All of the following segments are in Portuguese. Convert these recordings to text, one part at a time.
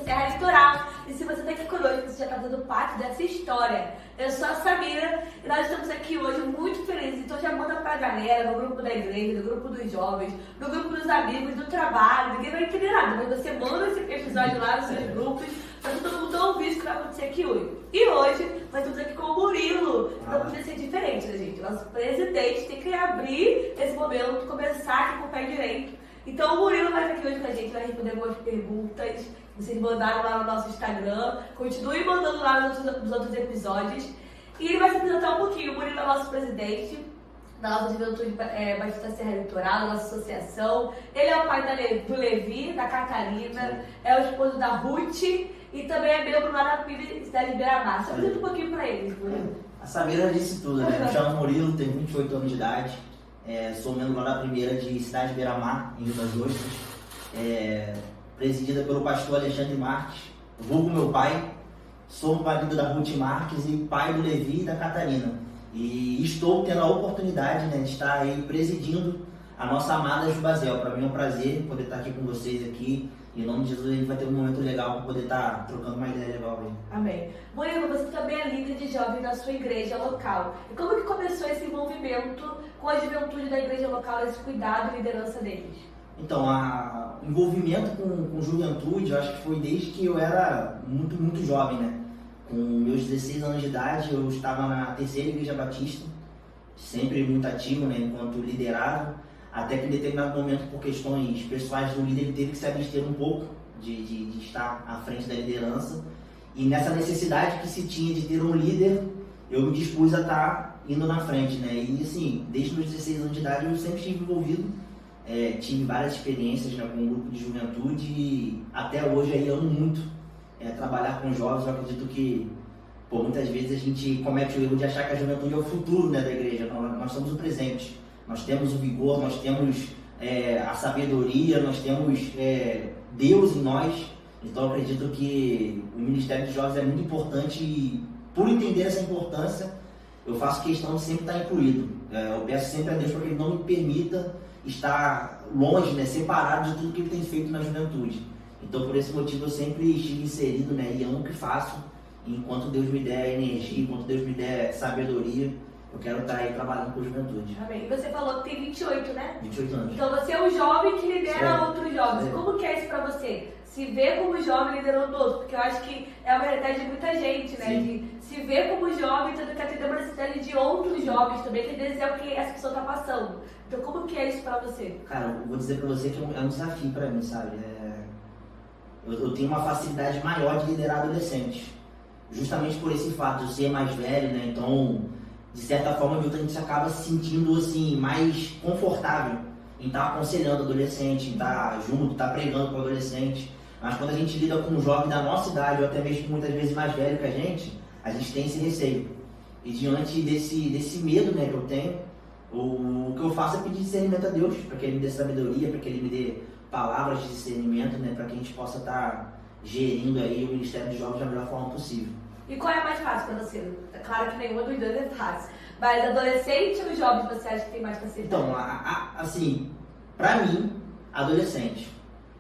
Serra Litoral. E se você está aqui conosco, você já está dando parte dessa história. Eu sou a Samira e nós estamos aqui hoje muito felizes. Então já manda pra galera, no grupo da igreja, no grupo dos jovens, no grupo dos amigos, do trabalho. Ninguém vai entender nada, mas você manda esse episódio lá nos seus grupos para todo mundo ouvir isso que vai acontecer aqui hoje. E hoje nós estamos aqui com o Murilo. Não podia ser diferente, né, gente? Nosso presidente tem que abrir esse momento, começar aqui com o pé direito. Então o Murilo vai estar aqui hoje com a gente, vai responder algumas perguntas que vocês mandaram lá no nosso Instagram. Continue mandando lá nos outros episódios. E ele vai se apresentar um pouquinho. O Murilo é nosso presidente da nossa juventude Batista Serra Litoral, da nossa associação. Ele é o pai do Levi, da Catarina, é o esposo da Ruth e também é membro lá na PIB Cidade de Beira-Mar. Só apresenta um pouquinho para eles, Murilo. A Samira disse tudo, né? Me chamo Murilo, tenho 28 anos de idade. Sou membro lá da primeira de Cidade de Beira-Mar, em Rio das Ostras, presidida pelo pastor Alexandre Marques, vulgo meu pai. Sou marido da Ruth Marques e pai do Levi e da Catarina. E estou tendo a oportunidade, né, de estar aí presidindo a nossa amada Jubazel. Para mim é um prazer poder estar aqui com vocês aqui. Em nome de Jesus a gente vai ter um momento legal para poder estar trocando uma ideia legal aí. Amém. Murilo, você também é líder de jovens da sua igreja local. E como que começou esse envolvimento com a juventude da igreja local, esse cuidado e liderança deles? Então, o envolvimento com juventude, eu acho que foi desde que eu era muito jovem, né? Com meus 16 anos de idade, eu estava na terceira igreja batista, sempre muito ativo, né, enquanto liderado, até que em determinado momento, por questões pessoais do líder, ele teve que se abster um pouco de estar à frente da liderança. E nessa necessidade que se tinha de ter um líder, eu me dispus a estar indo na frente, né? E assim, desde meus 16 anos de idade, eu sempre estive envolvido. Tive várias experiências, né, com um grupo de juventude e até hoje aí amo muito trabalhar com jovens. Eu acredito que muitas vezes a gente comete o erro de achar que a juventude é o futuro, né, da igreja. Nós somos o presente, nós temos o vigor, nós temos a sabedoria, nós temos Deus em nós. Então eu acredito que o Ministério de Jovens é muito importante e por entender essa importância eu faço questão de sempre estar incluído. Eu peço sempre a Deus para que Ele não me permita estar longe, né, separado de tudo que Ele tem feito na juventude. Então, por esse motivo, eu sempre estive inserido, né, e amo o que faço. E enquanto Deus me der energia, enquanto Deus me der sabedoria, eu quero estar aí trabalhando com a juventude. Amém. E você falou que tem 28, né? 28 anos. Então, você é um jovem que lidera outros jovens. Sim. Como que é isso pra você? Se ver como jovem liderando outros? Porque eu acho que é uma realidade de muita gente, né? Sim. De se ver como jovem, tendo que atender uma necessidade de outros jovens também, que às vezes é o que essa pessoa tá passando. Então, como que é isso pra você? Cara, eu vou dizer pra você que é um desafio pra mim, sabe? Eu tenho uma facilidade maior de liderar adolescentes. Justamente por esse fato de eu ser mais velho, né? Então, de certa forma, a gente acaba se sentindo, assim, mais confortável em estar aconselhando o adolescente, em estar junto, estar pregando com o adolescente. Mas quando a gente lida com um jovem da nossa idade, ou até mesmo muitas vezes mais velho que a gente tem esse receio. E diante desse medo, né, que eu tenho, o que eu faço é pedir discernimento a Deus, para que Ele me dê sabedoria, para que Ele me dê palavras de discernimento, né, para que a gente possa estar gerindo aí o Ministério de Jovens da melhor forma possível. E qual é mais fácil para você? É claro que nenhuma dos dois é fácil. Mas adolescente ou jovem você acha que tem mais facilidade? Então, assim, pra mim, adolescente.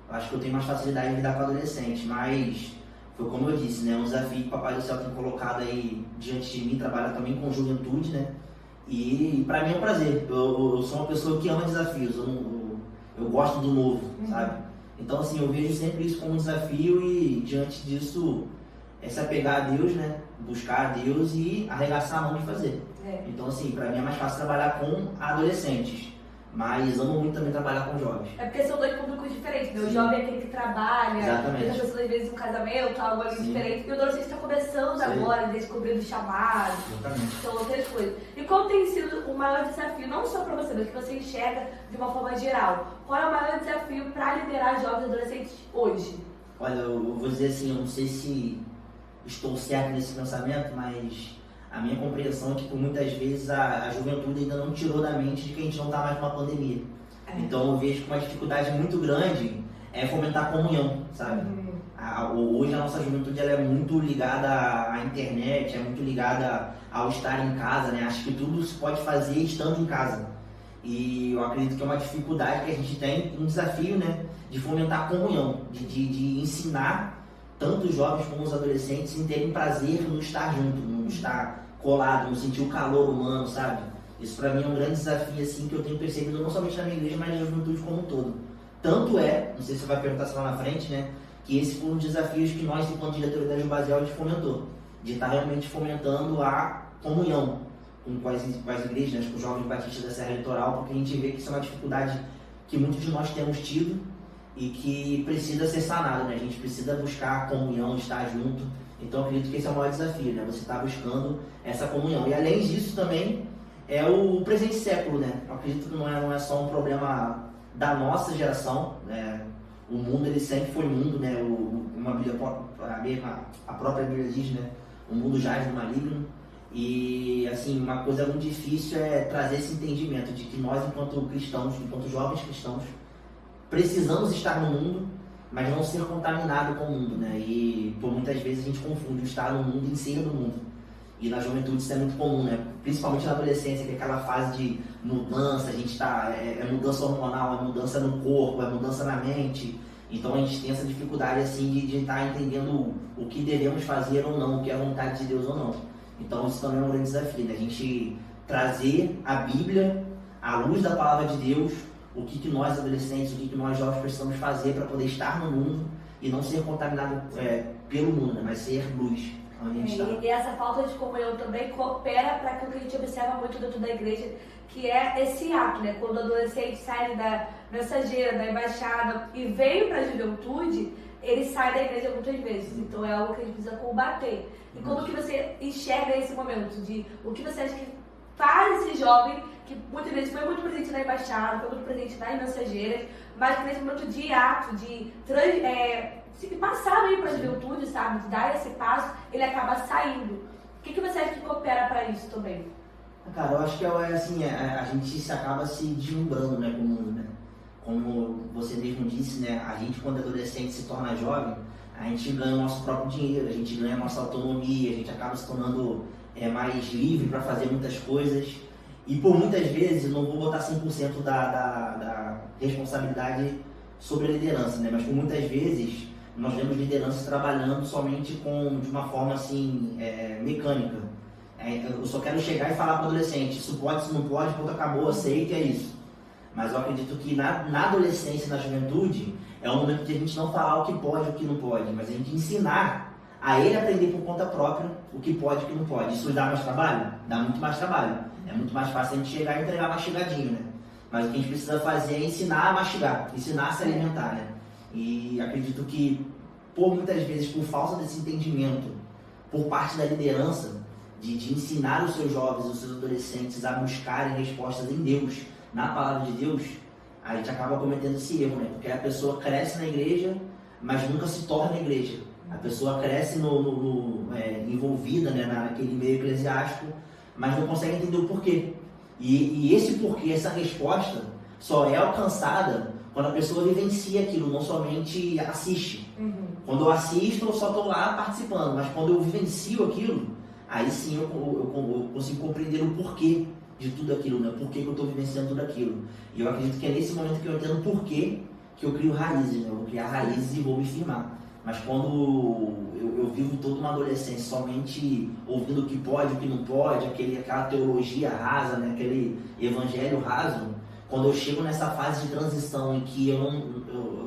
Eu acho que eu tenho mais facilidade de lidar com adolescente, mas foi como eu disse, né? Um desafio que o Papai do Céu tem colocado aí diante de mim, trabalha também com juventude, né? E pra mim é um prazer. Eu sou uma pessoa que ama desafios, eu gosto do novo, sabe? Então, assim, eu vejo sempre isso como um desafio e diante disso se apegar a Deus, né? Buscar a Deus e arregaçar a mão de fazer. Então, assim, pra mim é mais fácil trabalhar com adolescentes, mas amo muito também trabalhar com jovens. É porque são dois públicos diferentes, né? O jovem é aquele que trabalha, exatamente, as pessoas às vezes um casamento, algo ali diferente, e o adolescente está começando agora, descobrindo o chamado, são outras coisas. E qual tem sido o maior desafio, não só para você, mas que você enxerga de uma forma geral? Qual é o maior desafio para liderar jovens e adolescentes hoje? Olha, eu vou dizer assim, eu não sei se estou certo nesse pensamento, mas a minha compreensão é que por muitas vezes a juventude ainda não tirou da mente de que a gente não está mais numa pandemia. Então eu vejo que uma dificuldade muito grande é fomentar a comunhão, sabe? Hoje a nossa juventude ela é muito ligada à internet, é muito ligada ao estar em casa, né? Acho que tudo se pode fazer estando em casa. E eu acredito que é uma dificuldade que a gente tem, um desafio, né? De fomentar a comunhão, de ensinar tanto os jovens como os adolescentes em terem prazer no estar junto, no estar colado, no sentir o calor humano, sabe? Isso para mim é um grande desafio assim que eu tenho percebido não somente na minha igreja, mas na juventude como um todo. Tanto é, não sei se você vai perguntar lá na frente, né, que esse foi um dos desafios que nós, enquanto diretoria da Jubazeel, a gente fomentou, de estar realmente fomentando a comunhão com as igrejas, né, com os jovens batistas da Serra Litoral, porque a gente vê que isso é uma dificuldade que muitos de nós temos tido e que precisa ser sanada, né? A gente precisa buscar a comunhão, estar junto. Então, eu acredito que esse é o maior desafio, né? Você está buscando essa comunhão. E além disso também é o presente século, né? Eu acredito que não é só um problema da nossa geração, né? O mundo, ele sempre foi mundo, né? A própria Bíblia diz, né? O mundo jaz no maligno. E, assim, uma coisa muito difícil é trazer esse entendimento de que nós, enquanto cristãos, enquanto jovens cristãos, precisamos estar no mundo, mas não ser contaminado com o mundo, né? E, por muitas vezes, a gente confunde o estar no mundo em ser do mundo. E na juventude isso é muito comum, né? Principalmente na adolescência, que é aquela fase de mudança, a gente tá... É mudança hormonal, é mudança no corpo, é mudança na mente. Então, a gente tem essa dificuldade, assim, de estar entendendo o que devemos fazer ou não, o que é a vontade de Deus ou não. Então isso também é um grande desafio, né? A gente trazer a Bíblia, à luz da palavra de Deus, o que nós adolescentes, o que nós jovens precisamos fazer para poder estar no mundo e não ser contaminado pelo mundo, né? Mas ser luz onde a gente está. E essa falta de comunhão também coopera para aquilo que a gente observa muito dentro da igreja, que é esse ato, né? Quando o adolescente sai da mensageira, da embaixada e veio para a juventude, ele sai da igreja muitas vezes. Então é algo que a gente precisa combater. E como que você enxerga esse momento de o que você acha que faz esse jovem que muitas vezes foi muito presente na embaixada, foi muito presente nas mensageiras, mas nesse momento de ato, de passar meio para a juventude, sabe, de dar esse passo, ele acaba saindo. O que você acha que coopera para isso também? Cara, eu acho que assim, a gente se acaba se deslumbrando, né, com o mundo, né? Como você mesmo disse, né, a gente quando é adolescente se torna jovem, a gente ganha o nosso próprio dinheiro, a gente ganha a nossa autonomia, a gente acaba se tornando mais livre para fazer muitas coisas. E por muitas vezes, não vou botar 100% da responsabilidade sobre a liderança, né? Mas por muitas vezes, nós vemos lideranças trabalhando somente de uma forma assim, mecânica. Eu só quero chegar e falar para o adolescente, isso pode, isso não pode, ponto, acabou, aceita, é isso. Mas eu acredito que na adolescência e na juventude, é o momento de a gente não falar o que pode e o que não pode, mas a gente ensinar a ele aprender por conta própria o que pode e o que não pode. Isso dá mais trabalho? Dá muito mais trabalho. É muito mais fácil a gente chegar e entregar mastigadinho, né? Mas o que a gente precisa fazer é ensinar a mastigar, ensinar a se alimentar, né? E acredito que, muitas vezes, por falta desse entendimento, por parte da liderança, de ensinar os seus jovens, os seus adolescentes a buscarem respostas em Deus, na palavra de Deus, a gente acaba cometendo esse erro, né? Porque a pessoa cresce na igreja, mas nunca se torna igreja. A pessoa cresce envolvida, né, naquele meio eclesiástico, mas não consegue entender o porquê. E esse porquê, essa resposta, só é alcançada quando a pessoa vivencia aquilo, não somente assiste. Uhum. Quando eu assisto, eu só estou lá participando, mas quando eu vivencio aquilo, aí sim eu consigo compreender o porquê de tudo aquilo, né? Por que eu estou vivenciando tudo aquilo. E eu acredito que é nesse momento que eu entendo por que eu crio raízes, né? Eu vou criar raízes e vou me firmar. Mas quando eu vivo toda uma adolescência somente ouvindo o que pode, o que não pode, aquela teologia rasa, né? Aquele evangelho raso, quando eu chego nessa fase de transição em que eu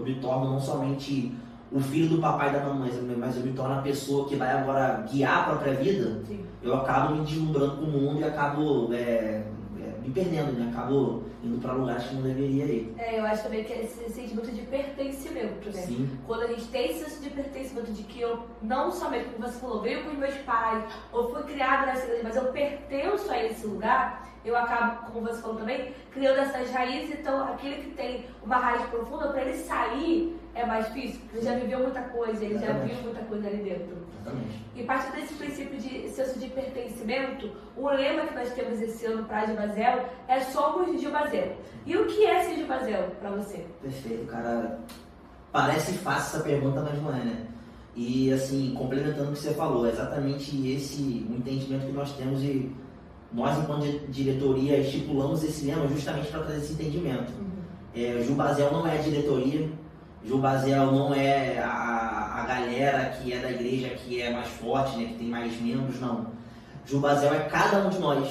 me torno não somente o filho do papai e da mamãe, mas eu me torno a pessoa que vai agora guiar a própria vida, sim, eu acabo me deslumbrando com o mundo e acabo me perdendo, né? Acabo indo para lugares que não deveria ir. Eu acho também que é esse sentimento de pertencimento, né? Sim. Quando a gente tem esse senso de pertencimento de que eu, não somente, como você falou, veio com os meus pais, ou fui criado nessa igreja, mas eu pertenço a esse lugar, eu acabo, como você falou também, criando essas raízes. Então, aquele que tem uma raiz profunda, para ele sair é mais difícil, porque ele já viveu muita coisa, ele já viu muita coisa ali dentro. Exatamente. E partindo desse princípio de senso de pertencimento, o lema que nós temos esse ano para a Jubazeel é Somos Jubazeel. E o que é ser Jubazeel para você? Perfeito, cara. Parece fácil essa pergunta, mas não é, né? E assim, complementando o que você falou, é exatamente o entendimento que nós temos e nós, enquanto diretoria, estipulamos esse lema justamente para trazer esse entendimento. Jubazeel não é a diretoria, Jubazeel não é a a galera que é da igreja que é mais forte, né, que tem mais membros, não. Jubazel é cada um de nós,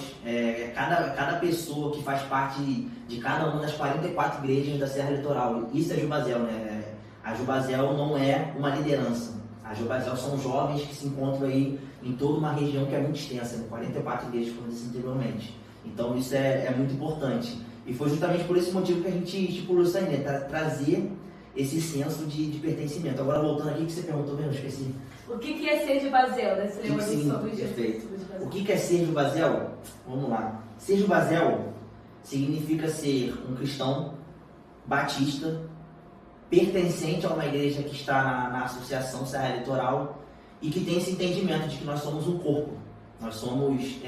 cada pessoa que faz parte de cada uma das 44 igrejas da Serra Litoral. Isso é Jubazel, né? A Jubazel não é uma liderança. A Jubazel são jovens que se encontram aí em toda uma região que é muito extensa, né? 44 igrejas, como eu disse anteriormente. Então isso é muito importante. E foi justamente por esse motivo que a gente estipulou isso aí, né? Trazer esse senso de pertencimento. Agora voltando aqui, que você perguntou mesmo, esqueci. O que é ser Jubazel, né? Você lembra Sim, sobre perfeito. O que é ser Jubazel? Vamos lá. Ser Jubazel significa ser um cristão batista, pertencente a uma igreja que está na Associação Serra Litoral e que tem esse entendimento de que nós somos um corpo. Nós somos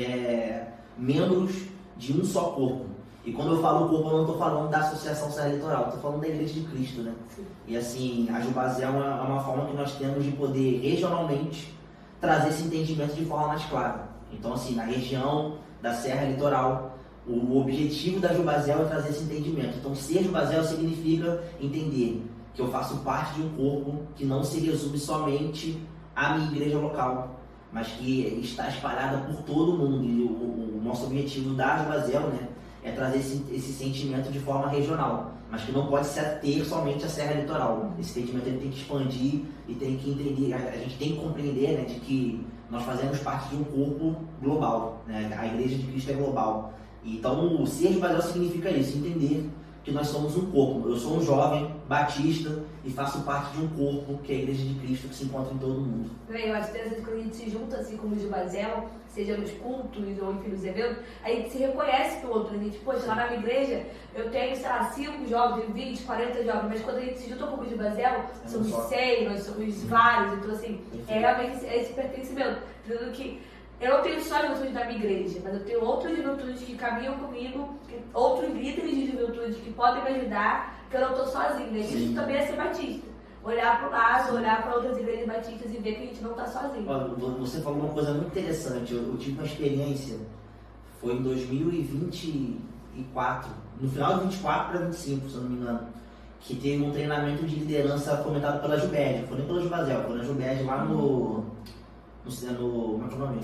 membros de um só corpo. E quando eu falo corpo, eu não estou falando da Associação Serra Litoral, estou falando da Igreja de Cristo, né? Sim. E assim, a Jubazel é uma forma que nós temos de poder regionalmente trazer esse entendimento de forma mais clara. Então assim, na região da Serra Litoral, o objetivo da Jubazel é trazer esse entendimento. Então ser Jubazel significa entender que eu faço parte de um corpo que não se resume somente à minha igreja local, mas que está espalhada por todo o mundo. E o nosso objetivo da Jubazel, né, é trazer esse sentimento de forma regional, mas que não pode se ater somente à Serra Litoral. Esse sentimento ele tem que expandir e tem que entender, a gente tem que compreender, né, de que nós fazemos parte de um corpo global, né? A Igreja de Cristo é global. Então, o ser Jubazel significa isso, entender que nós somos um corpo. Eu sou um jovem batista e faço parte de um corpo que é a Igreja de Cristo, que se encontra em todo o mundo. Eu acho que quando a gente se junta assim como Jubazel, seja nos cultos ou enfim nos eventos, a gente se reconhece no outro. A gente, poxa, lá na minha igreja eu tenho, sei lá, 5 jovens, 20, 40 jovens, mas quando a gente se junta como Jubazel, somos 100, nós somos vários. Então assim, é realmente esse pertencimento. Entendendo que eu não tenho só juventude da minha igreja, mas eu tenho outras juventudes que caminham comigo, outros líderes de juventude que podem me ajudar, que eu não estou sozinha. Né? Isso também é ser batista. Olhar para o lado, olhar para outras igrejas batistas e ver que a gente não está sozinho. Você falou uma coisa muito interessante. Eu tive uma experiência, foi em 2024, no final de 24 para 25, se eu não me engano, que teve um treinamento de liderança fomentado pela Jubed. Foi nem pela Jubazel, foi na Jubed lá no como é que é o nome?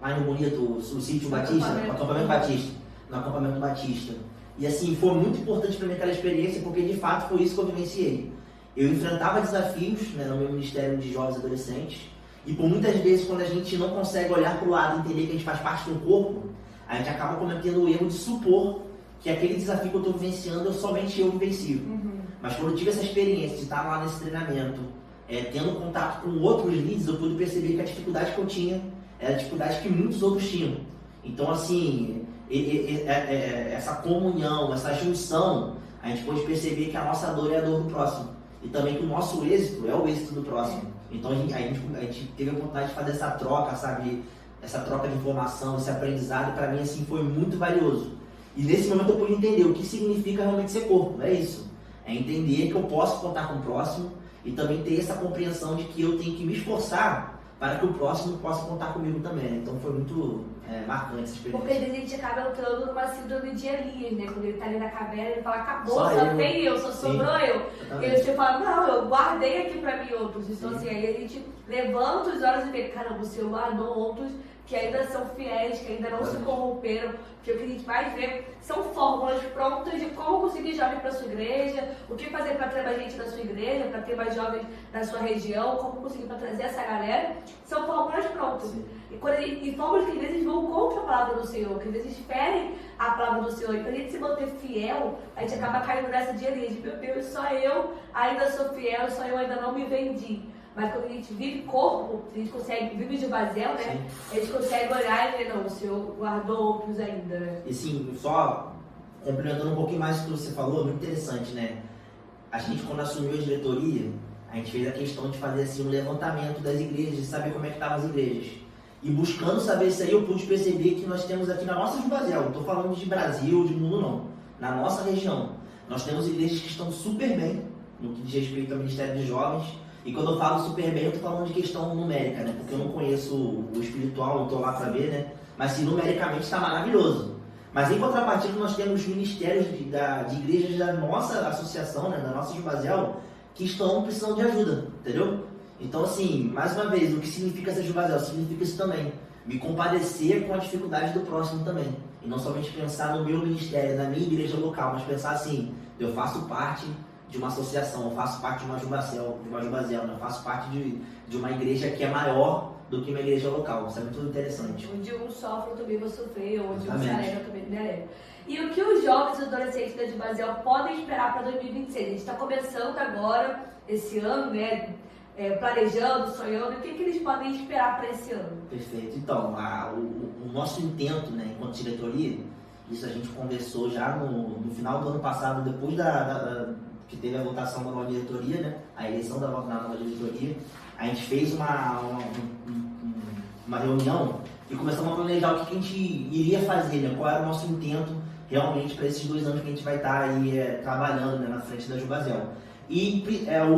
Lá no Bonito, o sítio Batista, no acampamento Batista. No acampamento Batista. E assim, foi muito importante para mim aquela experiência, porque de fato foi isso que eu vivenciei. Eu enfrentava desafios, né, no meu ministério de jovens e adolescentes, e por muitas vezes quando a gente não consegue olhar para o lado e entender que a gente faz parte de um corpo, a gente acaba cometendo o erro de supor que aquele desafio que eu estou vivenciando, somente eu vivencio. Mas quando eu tive essa experiência de estar lá nesse treinamento, tendo contato com outros líderes, eu pude perceber que a dificuldade que eu tinha era a dificuldade que muitos outros tinham. Então, assim, essa comunhão, essa junção, a gente pode perceber que a nossa dor é a dor do próximo. E também que o nosso êxito é o êxito do próximo. Então, a gente teve a oportunidade de fazer essa troca, sabe? Essa troca de informação, esse aprendizado, para mim, assim, foi muito valioso. E nesse momento eu pude entender o que significa realmente ser corpo. É isso. É entender que eu posso contar com o próximo, e também ter essa compreensão de que eu tenho que me esforçar para que o próximo possa contar comigo também. Então foi muito marcante essa experiência. Porque às vezes a gente acaba entrando numa síndrome de Elias, né? Quando ele está ali na caverna, ele fala, acabou, só tem eu, só sobrou eu. E você fala, não, eu guardei aqui para mim outros. Então assim, aí a gente levanta os olhos e vê, caramba, o Senhor guardou outros que ainda são fiéis, que ainda não se corromperam. Porque o que a gente vai ver são fórmulas prontas de como conseguir jovem para sua igreja, o que fazer para ter mais gente na sua igreja, para ter mais jovens na sua região, como conseguir para trazer essa galera. São fórmulas prontas. E fórmulas que às vezes vão contra a palavra do Senhor, que às vezes ferem a palavra do Senhor. E para a gente se manter fiel, a gente acaba caindo nessa de Elias, de meu Deus, só eu ainda sou fiel, só eu ainda não me vendi. Mas quando a gente vive corpo, a gente consegue, vive de Jubazel, né? Sim. A gente consegue olhar e ver, não, o Senhor guardou outros ainda, né? E sim, só complementando um pouquinho mais do que você falou, muito interessante, né? A gente, quando assumiu a diretoria, a gente fez a questão de fazer assim, um levantamento das igrejas, de saber como é que estavam as igrejas. E buscando saber isso aí, eu pude perceber que nós temos aqui na nossa Jubazel, não estou falando de Brasil, de mundo não, na nossa região, nós temos igrejas que estão super bem, no que diz respeito ao Ministério de Jovens. E quando eu falo super bem, eu estou falando de questão numérica, né? Porque eu não conheço o espiritual, não estou lá para ver, né? Mas sim, numericamente está maravilhoso. Mas em contrapartida, nós temos ministérios de igrejas da nossa associação, né? Da nossa Jubazel, que estão precisando de ajuda, entendeu? Então, assim, mais uma vez, o que significa ser Jubazel? Significa isso também. Me compadecer com a dificuldade do próximo também. E não somente pensar no meu ministério, na minha igreja local, mas pensar assim, eu faço parte de uma associação, eu faço parte de uma Jubazel, né? Eu faço parte de uma igreja que é maior do que uma igreja local. Isso é muito interessante. Onde um sofre, eu também vou sofrer, onde um se Exatamente. alegra, eu também me alegro. E o que os jovens e adolescentes da Jubazel podem esperar para 2026? A gente está começando agora, esse ano, né? Planejando, sonhando, o que eles podem esperar para esse ano? Perfeito. Então, o nosso intento, né, enquanto diretoria, isso a gente conversou já no final do ano passado, depois que teve a votação da nova diretoria, né, a eleição da nova diretoria, a gente fez uma reunião e começamos a planejar o que a gente iria fazer, né, qual era o nosso intento realmente para esses 2 anos que a gente vai estar aí trabalhando, né, na frente da Jubazel. E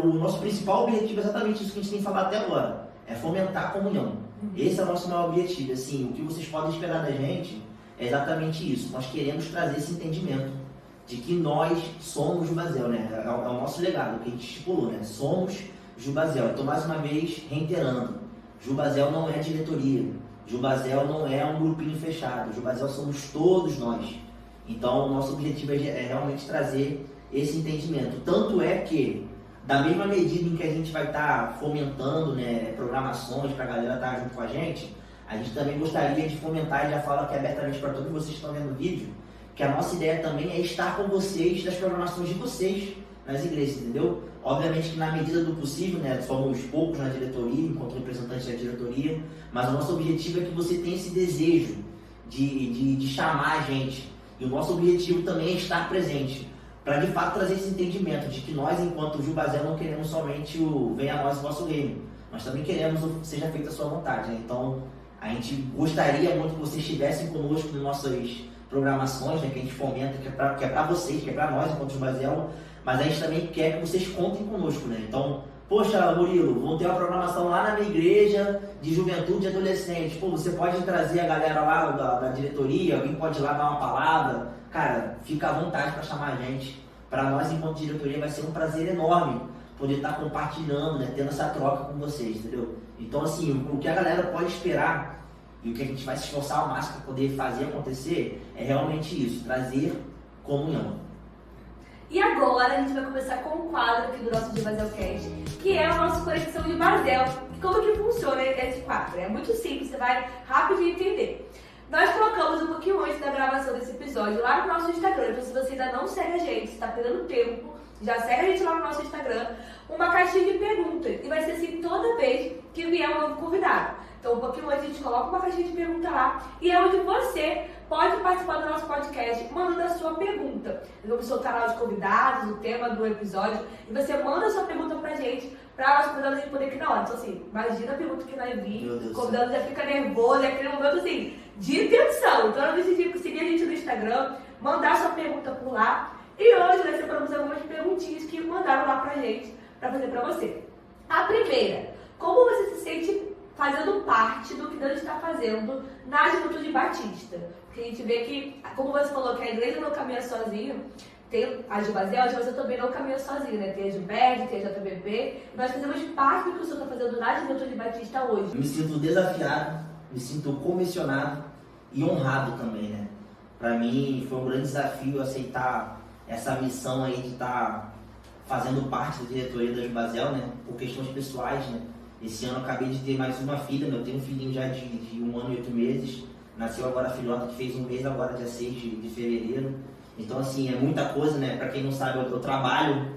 o nosso principal objetivo é exatamente isso que a gente tem falado até agora, é fomentar a comunhão. Esse é o nosso maior objetivo. Assim, o que vocês podem esperar da gente é exatamente isso. Nós queremos trazer esse entendimento de que nós somos Jubazel, né? É o nosso legado que a gente estipulou, né? Somos Jubazel. Então, mais uma vez, reiterando, Jubazel não é diretoria, Jubazel não é um grupinho fechado, Jubazel somos todos nós. Então, o nosso objetivo é realmente trazer esse entendimento. Tanto é que, da mesma medida em que a gente vai estar fomentando, né, programações para a galera estar junto com a gente também gostaria de fomentar, e já falo aqui abertamente para todos vocês que estão vendo o vídeo, que a nossa ideia também é estar com vocês nas programações de vocês nas igrejas, entendeu? Obviamente que na medida do possível, né, somos poucos na diretoria, enquanto representantes da diretoria, mas o nosso objetivo é que você tenha esse desejo de chamar a gente. E o nosso objetivo também é estar presente, para de fato trazer esse entendimento de que nós, enquanto Jubazel, não queremos somente o venha a nós o vosso reino, nós também queremos o seja feita a sua vontade, né? Então, a gente gostaria muito que vocês estivessem conosco nas nossas programações, né, que a gente fomenta, que é para vocês, que é para nós, enquanto Jubazel, mas a gente também quer que vocês contem conosco, né? Então, poxa, Murilo, vamos ter uma programação lá na minha igreja de juventude e adolescente. Pô, você pode trazer a galera lá da diretoria, alguém pode ir lá dar uma palavra. Cara, fica à vontade para chamar a gente. Para nós, enquanto diretoria, vai ser um prazer enorme poder estar compartilhando, né, tendo essa troca com vocês, entendeu? Então, assim, o que a galera pode esperar e o que a gente vai se esforçar ao máximo para poder fazer acontecer é realmente isso, trazer comunhão. E agora a gente vai começar com um quadro aqui do nosso Jubazelcast, que é a nossa Conexão de Bazel. Como que funciona esse quadro? É muito simples, você vai rapidinho entender. Nós colocamos um pouquinho antes da gravação desse episódio lá no nosso Instagram, então se você ainda não segue a gente, está perdendo tempo, já segue a gente lá no nosso Instagram, uma caixinha de perguntas. E vai ser assim toda vez que vier um novo convidado. Então um pouquinho antes a gente coloca uma caixinha de pergunta lá e é onde você pode participar do nosso podcast mandando a sua pergunta. Nós vamos soltar lá os convidados, o tema do episódio e você manda a sua pergunta pra gente, para nós convidados responder aqui na hora. Então assim, imagina a pergunta que vai vir, o convidado já fica nervoso, é aquele momento assim, de tensão. Então não deixe de seguir a gente no Instagram, mandar sua pergunta por lá. E hoje nós separamos algumas perguntinhas que mandaram lá pra gente, pra fazer pra você. A primeira, como você se sente fazendo parte do que Deus está fazendo na Juventude Batista? Porque a gente vê que, como você falou, que a igreja não caminha sozinha, tem a Jubazel também não caminha sozinha, né? Tem a Gilberto, tem a JBB, nós fazemos parte do que o Senhor está fazendo na Juventude Batista hoje. Eu me sinto desafiado, me sinto comissionado e honrado também, né? Para mim foi um grande desafio aceitar essa missão aí de estar fazendo parte da diretoria da Jubazel, né? Por questões pessoais, né? Esse ano eu acabei de ter mais uma filha, né? Eu tenho um filhinho já de 1 ano e 8 meses. Nasceu agora a filhota que fez 1 mês, agora dia 6 de fevereiro. Então, assim, é muita coisa, né? Para quem não sabe, eu trabalho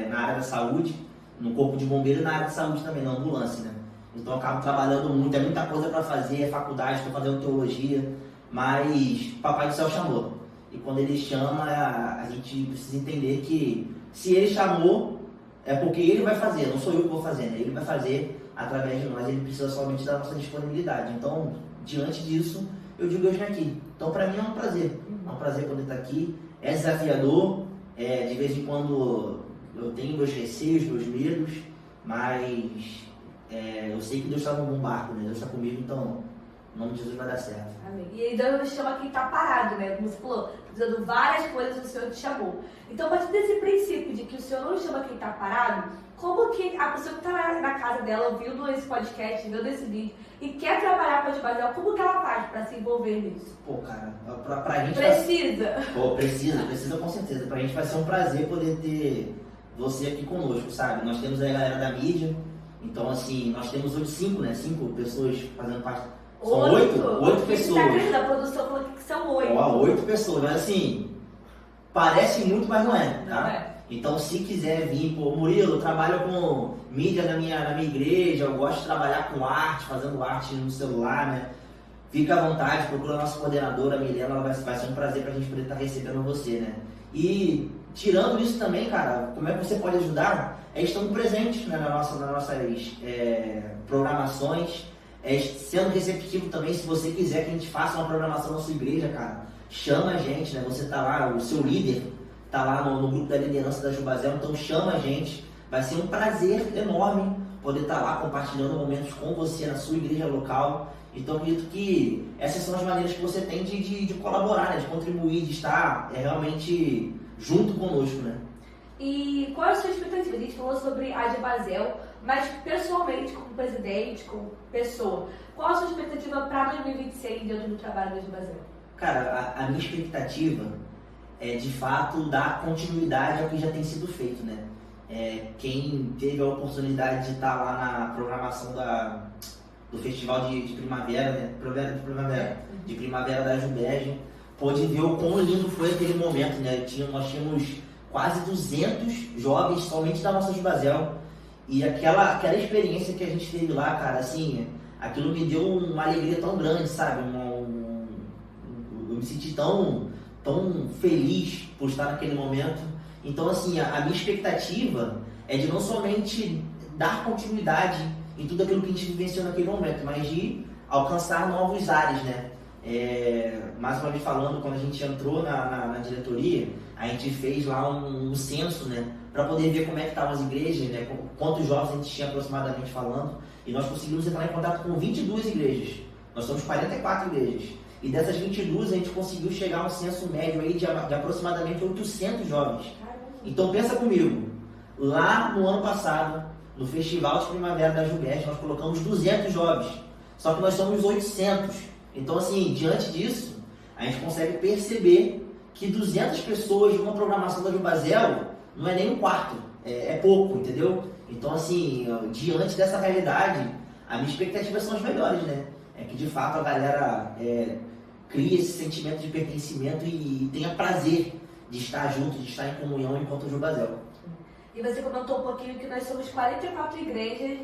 na área da saúde, no corpo de bombeiro e na área de saúde também, na ambulância, né? Então eu acabo trabalhando muito, é muita coisa para fazer, é faculdade, estou fazendo teologia, mas Papai do Céu chamou. E quando Ele chama, a gente precisa entender que se Ele chamou, é porque Ele vai fazer, não sou eu que vou fazer, né? Ele vai fazer através de nós, Ele precisa somente da nossa disponibilidade. Então, diante disso, eu digo hoje aqui. Então, para mim é um prazer poder estar aqui. É desafiador, de vez em quando eu tenho meus receios, meus medos, mas eu sei que Deus está no barco, né? Deus está comigo, então Em nome de Jesus vai dar certo. Amém. E aí Deus nos chama quem está parado, né? Como você falou, precisando várias coisas o Senhor te chamou. Então, a partir desse princípio de que o Senhor não chama quem está parado, como que a pessoa que está na casa dela, ouvindo esse podcast, vendo esse vídeo, e quer trabalhar com a Jubazeel, como que ela faz para se envolver nisso? Pô, cara, pra gente... Precisa! Pô, precisa com certeza. Pra gente vai ser um prazer poder ter você aqui conosco, sabe? Nós temos aí a galera da mídia, então assim, nós temos hoje 5 pessoas fazendo parte. São 8 pessoas. A produção falou que são 8. Ó, 8 pessoas, mas assim, parece muito, mas não é, tá? Não é. Então, se quiser vir, pô, Murilo, eu trabalho com mídia na minha igreja, eu gosto de trabalhar com arte, fazendo arte no celular, né? Fica à vontade, procura a nossa coordenadora, a Milena, ela vai ser um prazer pra gente poder estar recebendo você, né? E tirando isso também, cara, como é que você pode ajudar? É estando presente, né, nas nossas programações, sendo receptivo também, se você quiser que a gente faça uma programação na sua igreja, cara, chama a gente, né? Você tá lá, o seu líder tá lá no grupo da liderança da Jubazeel, então chama a gente. Vai ser um prazer enorme poder estar lá compartilhando momentos com você na sua igreja local. Então, acredito que essas são as maneiras que você tem de colaborar, né? De contribuir, de estar realmente junto conosco, né? E qual é a sua expectativa? A gente falou sobre a Jubazeel, mas pessoalmente, como presidente, como pessoa, qual a sua expectativa para 2026 dentro do trabalho da Jubazeel? Cara, a minha expectativa é, de fato, dar continuidade ao que já tem sido feito, né? Quem teve a oportunidade de estar lá na programação do Festival de Primavera, né? De Primavera da Jubege, pôde ver o quão lindo foi aquele momento, né? Nós tínhamos quase 200 jovens somente da nossa Jubazeel, e aquela experiência que a gente teve lá, cara, assim, aquilo me deu uma alegria tão grande, sabe? Eu me senti tão feliz por estar naquele momento. Então, assim, a minha expectativa é de não somente dar continuidade em tudo aquilo que a gente vivenciou naquele momento, mas de alcançar novos ares, né? Mais uma vez falando, quando a gente entrou na diretoria, a gente fez lá um censo, né? Para poder ver como é que estavam as igrejas, né? Quantos jovens a gente tinha aproximadamente falando, e nós conseguimos entrar em contato com 22 igrejas. Nós somos 44 igrejas. E dessas 22, a gente conseguiu chegar a um censo médio aí de aproximadamente 800 jovens. Então pensa comigo, lá no ano passado, no Festival de Primavera da Jubege, nós colocamos 200 jovens, só que nós somos 800. Então assim, diante disso, a gente consegue perceber que 200 pessoas numa programação da Jubazeel não é nem um quarto, é pouco, entendeu? Então assim, diante dessa realidade, a minha expectativa são as melhores, né? É que de fato a galera cria esse sentimento de pertencimento e tenha prazer de estar junto, de estar em comunhão enquanto Jubazeel. E você comentou um pouquinho que nós somos 44 igrejas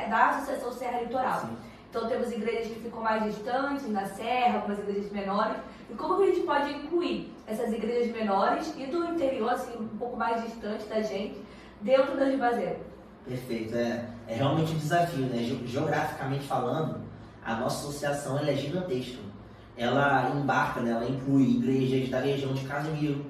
da Associação Serra Litoral. Sim. Então temos igrejas que ficam mais distantes, na Serra, algumas igrejas menores. E como que a gente pode incluir essas igrejas menores e do interior, assim, um pouco mais distante da gente, dentro da Jubazeel? Perfeito, é realmente um desafio, né? Geograficamente falando, a nossa associação ela é gigantesca. Ela embarca, né? Ela inclui igrejas da região de Casimiro,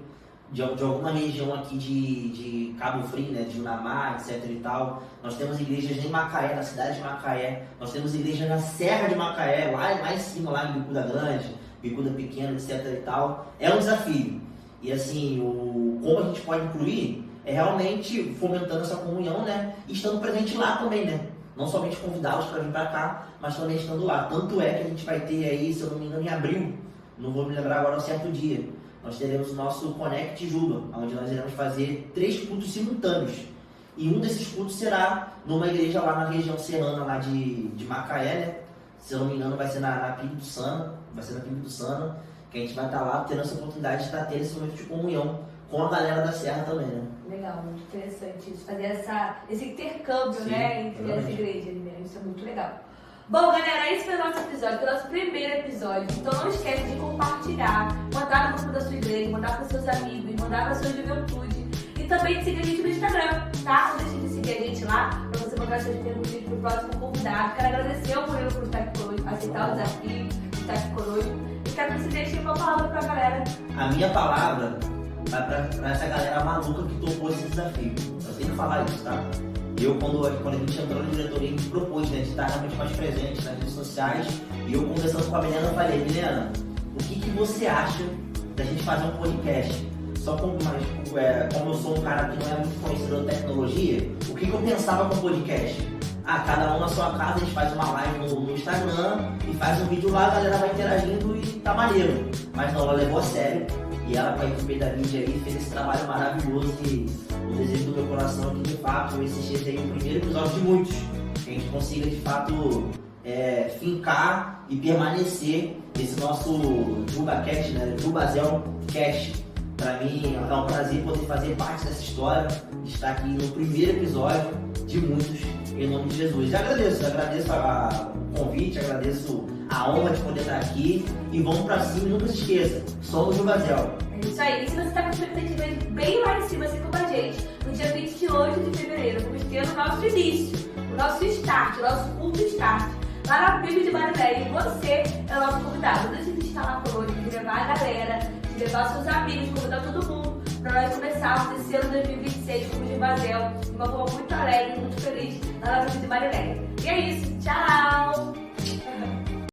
de alguma região aqui de Cabo Frio, né? De Unamar, etc e tal. Nós temos igrejas em Macaé, na cidade de Macaé. Nós temos igrejas na Serra de Macaé, lá em cima, lá em Bicuda Grande, Bicuda Pequena, etc e tal. É um desafio. E assim, como a gente pode incluir é realmente fomentando essa comunhão, né? E estando presente lá também, né? Não somente convidá-los para vir para cá, mas também estando lá. Tanto é que a gente vai ter aí, se eu não me engano, em abril, não vou me lembrar agora um certo dia, nós teremos o nosso Connect Juba, onde nós iremos fazer 3 cultos simultâneos. E um desses cultos será numa igreja lá na região serrana, lá de Macaé, né? Se eu não me engano, vai ser na Pico do Sana, que a gente vai estar lá tendo essa oportunidade de estar tendo esse momento de comunhão com a galera da Serra também, né? Legal, muito interessante isso, fazer esse intercâmbio, Sim, né, entre as igrejas, né? Isso é muito legal. Bom, galera, esse foi o nosso episódio, foi o nosso primeiro episódio. Então não esquece de compartilhar, mandar no grupo da sua igreja, mandar para seus amigos, mandar para sua juventude. E também de seguir a gente no Instagram, tá? Não deixe de seguir a gente lá, para você mandar suas perguntas pro próximo convidado. Quero agradecer ao Murilo por estar aqui conosco, aceitar o desafio, estar aqui conosco. E quero que você deixe uma palavra para a galera. A minha palavra vai para essa galera maluca que topou esse desafio. Eu tenho que falar isso, tá? Eu, quando a gente entrou na diretoria, a gente propôs, né, de estar realmente mais presente nas redes sociais. E eu, conversando com a Milena, eu falei: Milena, o que você acha da gente fazer um podcast? Só como eu sou um cara que não é muito conhecido da tecnologia, o que eu pensava com o podcast? Cada um na sua casa, a gente faz uma live no Instagram e faz um vídeo lá, a galera vai interagindo e tá maneiro. Mas não, ela levou a sério e ela, com a equipe da mídia aí, fez esse trabalho maravilhoso. E o desejo do meu coração é que, de fato, esse seja aí o primeiro episódio de muitos, que a gente consiga, de fato, fincar e permanecer esse nosso JubaCast, né? Jubazel Cast. Para mim é um prazer poder fazer parte dessa história, de estar aqui no primeiro episódio de muitos, em nome de Jesus. Agradeço o convite, agradeço a honra de poder estar aqui e vamos para cima e nunca se esqueça, somos o Jubazel. É isso aí. E se você está com expectativas bem lá em cima, assim como a gente, no dia 28 de fevereiro, vamos ter o nosso início, o nosso start, o nosso culto start, lá na PIB de Maringá. E você é o nosso convidado. Não deixe de estar lá conosco, de levar a galera, de levar seus amigos, convidar todo mundo, para nós começarmos esse ano 2026 com o Jubazel, de uma forma muito alegre, muito feliz, lá na PIB de Maringá. E é